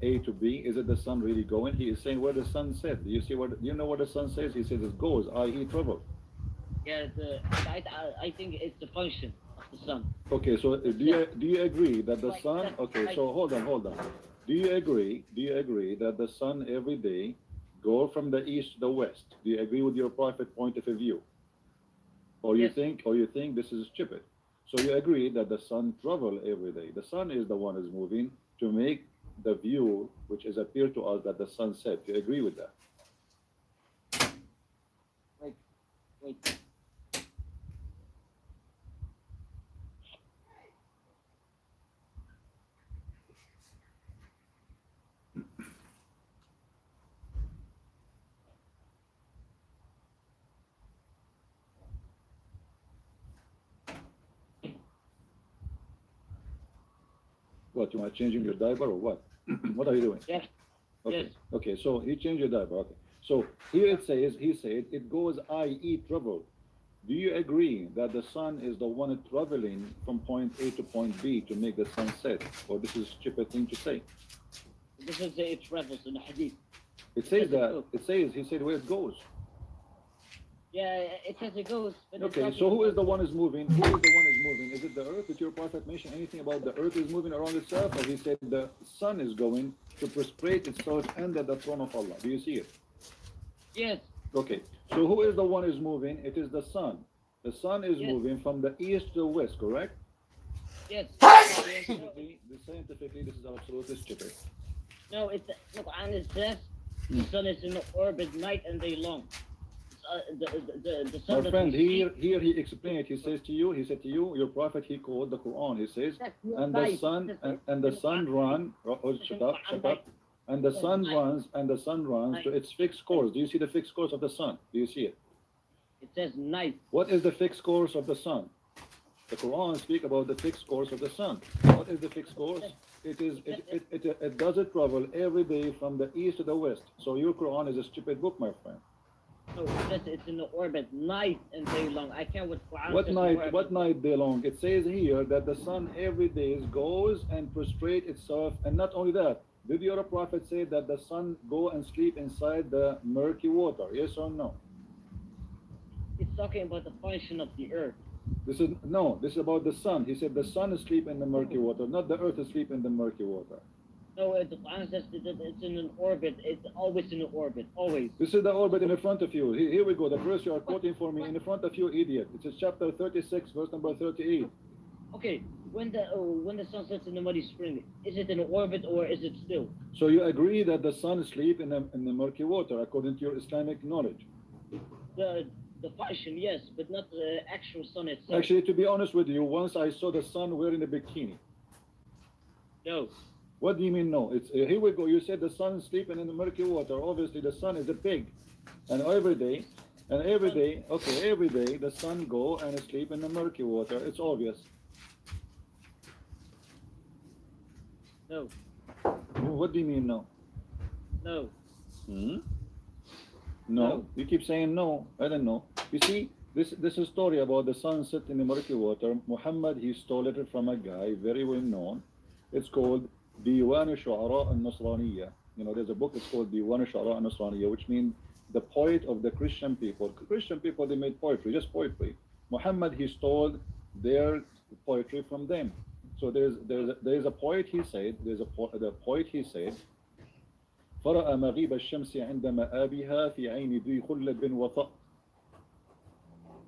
A to B? Is it the sun really going? He is saying where the sun set. Do you see do you know what the sun says? He says it goes, i.e. travel. Yeah, I think it's the function of the sun. Okay, so do you agree that the Like sun? that, Okay, like- so hold on. Do you agree that the sun every day go from the east to the west? Do you agree with your prophet point of view? Or you Yes. think this is stupid? So you agree that the sun travel every day. The sun is the one who's moving to make the view which is appear to us that the sun set. You agree with that? Wait. What, you are changing your diaper or what? What are you doing? Yes. Okay. Yes. Okay, so he changed your diaper. Okay. So here it says, he said, it goes, i.e. travel. Do you agree that the sun is the one traveling from point A to point B to make the sun set? Or this is a stupid thing to say? It doesn't say it travels in the hadith. It says Yes, it that, goes. it says, he said where it goes. Yeah, it says it goes. But it's Okay, talking so who is about- the one is moving? Who is the one is moving? Is it the earth? Did your prophet mention anything about the earth is moving around itself? Or he said the sun is going to prostrate itself under the throne of Allah? Do you see it? Yes. Okay, so who is the one is moving? It is the sun. The sun is Yes. moving from the east to the west, correct? Yes. Scientifically, this is absolutely stupid. No, it's look, and it says the sun is in orbit night and day long. It's, the sun My that friend, we see- here he explained. He said to you, your prophet, he quoted the Quran. He says, That's not and the night. sun That's- and the sun run. Oh, shut up. And the sun runs to its fixed course. Do you see the fixed course of the sun? Do you see it? It says night. What is the fixed course of the sun? The Quran speak about the fixed course of the sun. What is the fixed course? It doesn't travel every day from the east to the west. So your Quran is a stupid book, my friend. No, it says it's in the orbit night and day long. I can't with Quran. What says night? orbit. What night day long? It says here that the sun every day goes and prostrate itself, and not only that. Did your prophet say that the sun go and sleep inside the murky water? Yes or no? It's talking about the function of the earth. This is about the sun. He said the sun is asleep in the murky water, not the earth is asleep in the murky water. No, the Quran says that it's in an orbit. It's always in an orbit. Always. This is the orbit in front of you. Here we go. The verse you are quoting for me in front of you, idiot. It's chapter 36, verse number 38. Okay, when the sun sets in the muddy spring, is it in an orbit or is it still? So you agree that the sun sleep in the murky water according to your Islamic knowledge? The function, yes, but not the actual sun itself. Actually, to be honest with you, once I saw the sun wearing a bikini. No. What do you mean no? It's here we go. You said the sun sleeping in the murky water. Obviously, the sun is a pig, and every day, every day the sun go and sleep in the murky water. It's obvious. No. What do you mean no? No. Hmm? No. No. You keep saying no. I don't know. You see, this is a story about the sun set in the murky water. Muhammad, he stole it from a guy very well known. It's called Diwan Shu'ara al-Nasraniyya. You know, there's a book, it's called Diwan Shu'ara al-Nasraniyya, which means the poet of the Christian people. Christian people, they made poetry, just poetry. Muhammad, he stole their poetry from them. So there's a poet, he said, the poet, he said, فرأى مغيب الشمس عند مآبها في عين ذي خلد وطأ.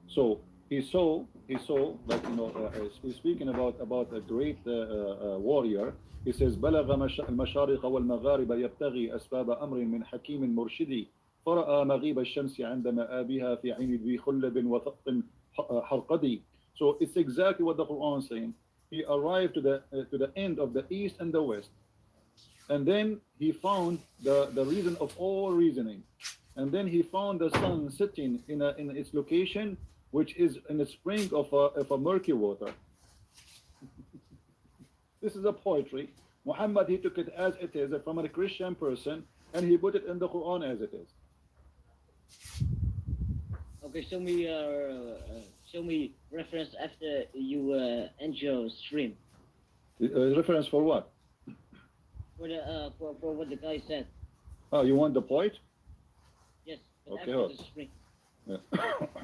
So he saw, like, you know, he's speaking about a great warrior. He says بلغ المشارق والمغارب يبتغي أسباب أمر من حكيم مرشدي فرأى مغيب الشمس عند مآبها في عين ذي خلد وطأ حرقدي. So it's exactly what the Quran is saying. He arrived to the end of the east and the west, and then he found the reason of all reasoning, and then he found the sun sitting in its location, which is in the spring of a murky water. This is a poetry. Muhammad, he took it as it is from a Christian person, and he put it in the Quran as it is. Okay, show me reference after you end your stream. Reference for what? For what the guy said. Oh, you want the poet? Yes. But Okay, after hold. the stream. Yeah.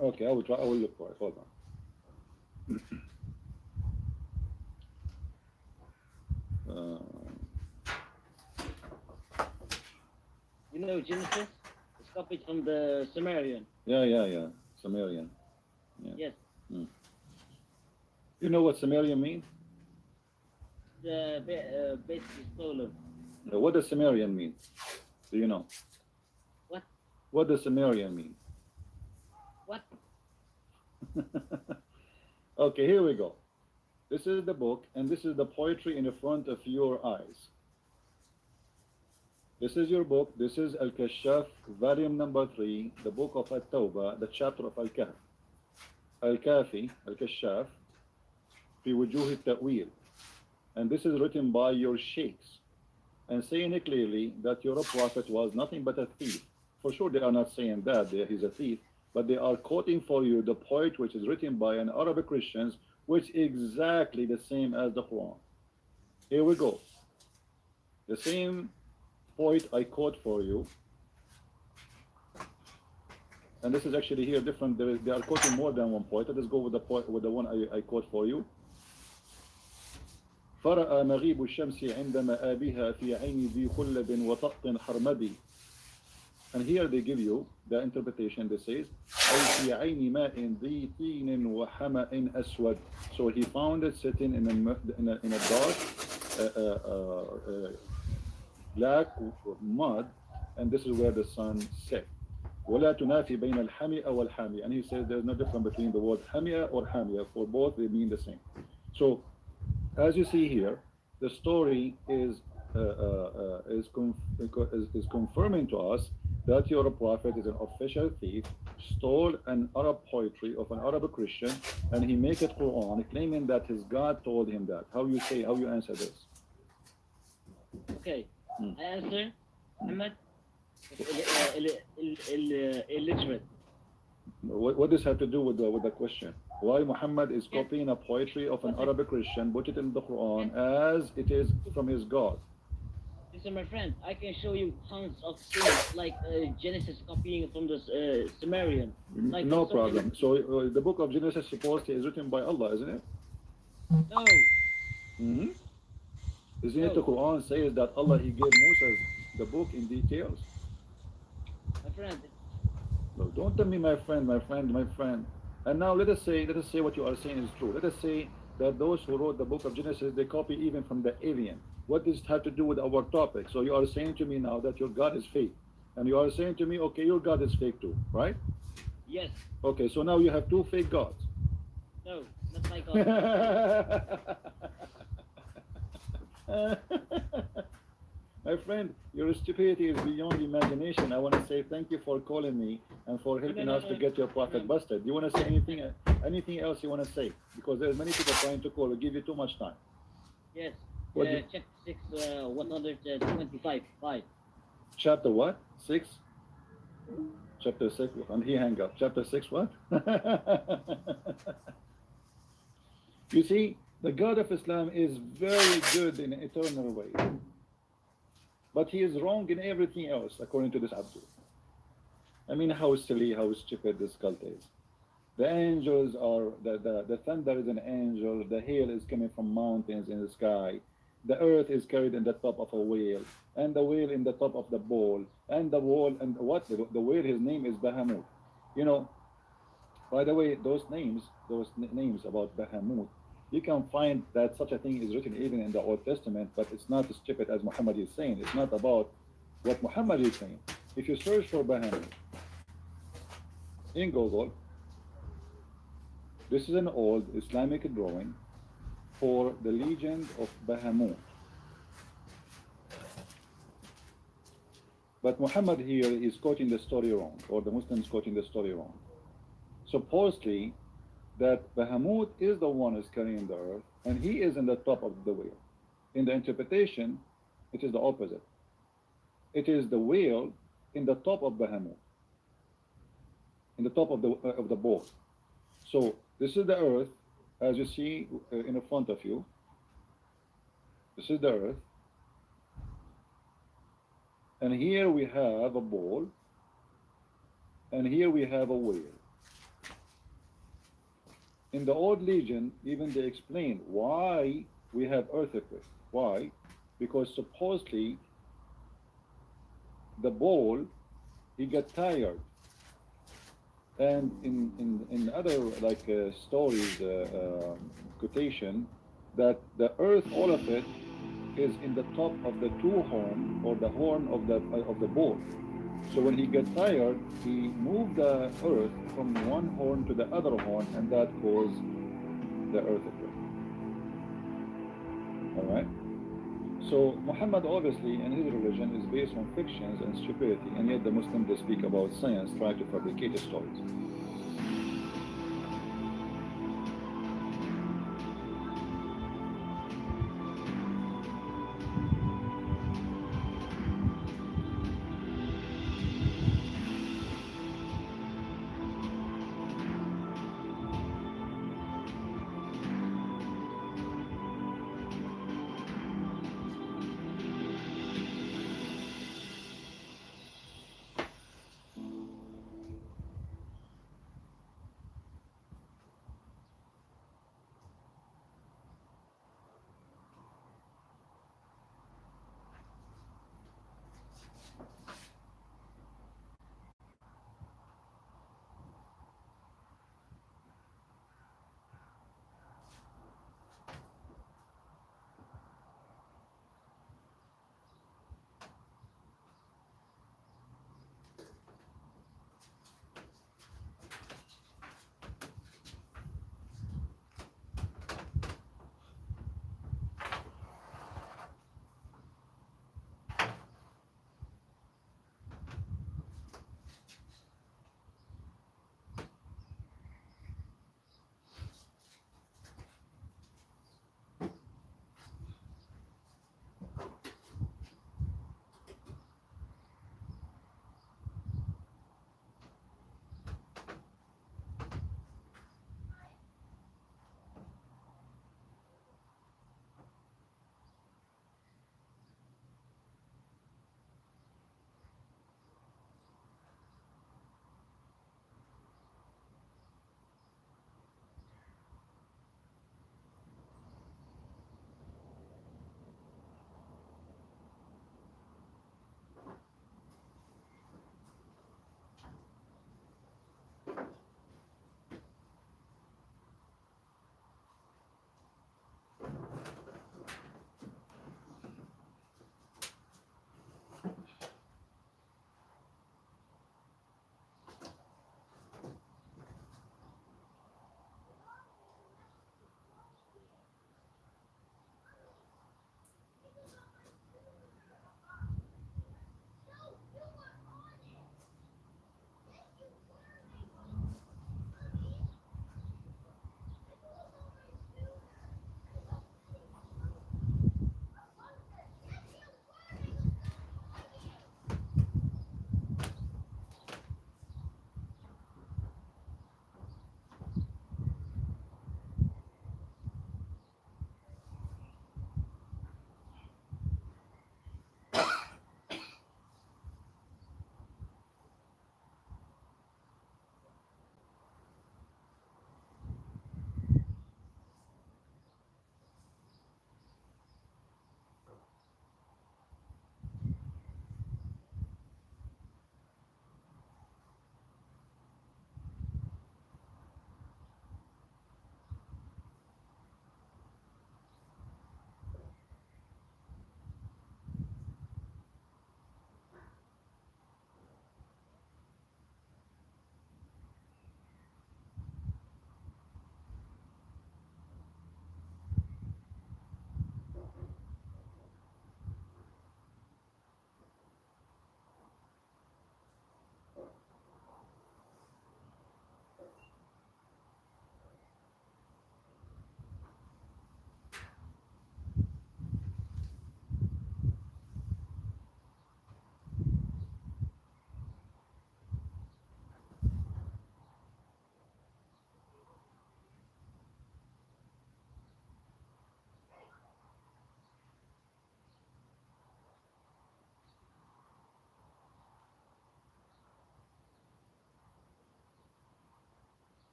Okay, I will look for it. Hold on. You know Genesis? It's copied from the Sumerian. Yeah. Sumerian. Yeah. Yes. You know what Sumerian means? Basically stolen. What does Sumerian mean? Do you know? What? What does Sumerian mean? What? Okay, here we go. This is the book, and this is the poetry in the front of your eyes. This is your book. This is Al-Kashaf, volume number 3, the book of At-Tawbah, the chapter of Al-Kahf. Al-Kafi, Al-Kashaf, fi wujuh al-ta'wil. And this is written by your sheikhs, and saying it clearly that your prophet was nothing but a thief. For sure, they are not saying that he's a thief, but they are quoting for you the poet which is written by an Arabic Christians, which is exactly the same as the Quran. Here we go. The same poet I quote for you, and this is actually here different. They are quoting more than one poet. Let's go with the one I quote for you. فرأى مغيب الشمس عند مآبها في عين ذي خلب وطأط حرمدي. And here they give you the interpretation. They says أي في عين ماء ذي طين وحمأ أسود. So he found it sitting in a dark black mud, and this is where the sun set. ولا تنافي بين الحمئة والحامية. And he says there's no difference between the word حمئة or حامية. For both they mean the same. So as you see here, the story is confirming to us that your prophet is an official thief, stole an Arab poetry of an Arab Christian, and he make it Quran, claiming that his God told him that. How you answer this? Okay. I answer. Muhammad illiterate. What does have to do with the question? Why Muhammad is copying a poetry of an Arabic Christian, put it in the Quran as it is from his God? Listen, my friend, I can show you tons of things like Genesis copying from the Sumerian. Like No problem. So the book of Genesis supposedly is written by Allah, isn't it? No. Mm-hmm. Isn't it No. the Quran says that Allah he gave Moses the book in details? My friend. No, don't tell me my friend. And now let us say what you are saying is true. Let us say that those who wrote the book of Genesis, they copy even from the alien. What does it have to do with our topic? So you are saying to me now that your God is fake. And you are saying to me, okay, your God is fake too, right? Yes. Okay, so now you have two fake gods. No, not my God. My friend, your stupidity is beyond imagination. I want to say thank you for calling me and for helping us to get your prophet busted. Do you want to say anything else you want to say? Because there's many people trying to call. We'll give you too much time. Yes. Chapter 6, 125. 5. Chapter what? 6? Chapter 6. And he hang up. Chapter 6 what? You see, the God of Islam is very good in an eternal way. But he is wrong in everything else, according to this Abdul. I mean, how silly, how stupid this cult is. The angels are, the thunder is an angel, the hail is coming from mountains in the sky, the earth is carried in the top of a whale, and the whale in the top of the bowl, and the whale, and what? The whale, his name is Bahamut. You know, by the way, those names about Bahamut, you can find that such a thing is written even in the Old Testament, but it's not as stupid as Muhammad is saying. It's not about what Muhammad is saying. If you search for Bahamut in Google, this is an old Islamic drawing for the legend of Bahamut. But Muhammad here is quoting the story wrong, or the Muslims quoting the story wrong. Supposedly, that Bahamut is the one who's carrying the earth, and he is in the top of the wheel. In the interpretation, it is the opposite. It is the whale in the top of Bahamut, in the top of the bowl. So this is the earth, as you see in front of you. This is the earth, and here we have a bowl, and here we have a whale. In the old legend, even they explain why we have earthquake. Why? Because supposedly the ball, he got tired. And in other like stories, quotation, that the earth, all of it, is in the top of the two horn or the horn of the bull. So when he got tired, he moved the earth from one horn to the other horn, and that caused the earthquake. All right. So Muhammad obviously in his religion is based on fictions and stupidity, and yet the Muslims they speak about science, try to fabricate stories.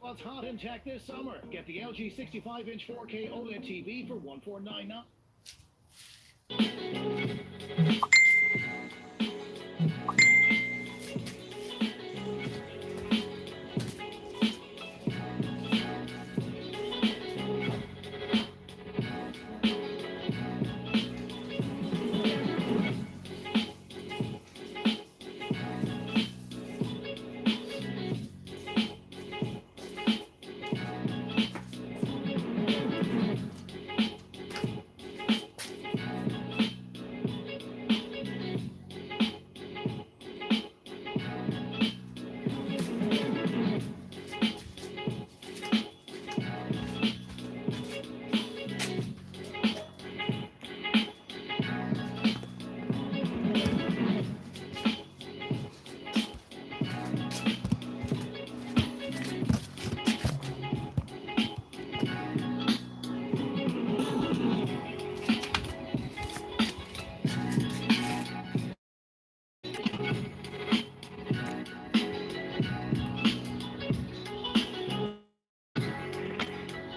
What's hot in tech this summer? Get the LG 65-inch 4K OLED TV for $1,499.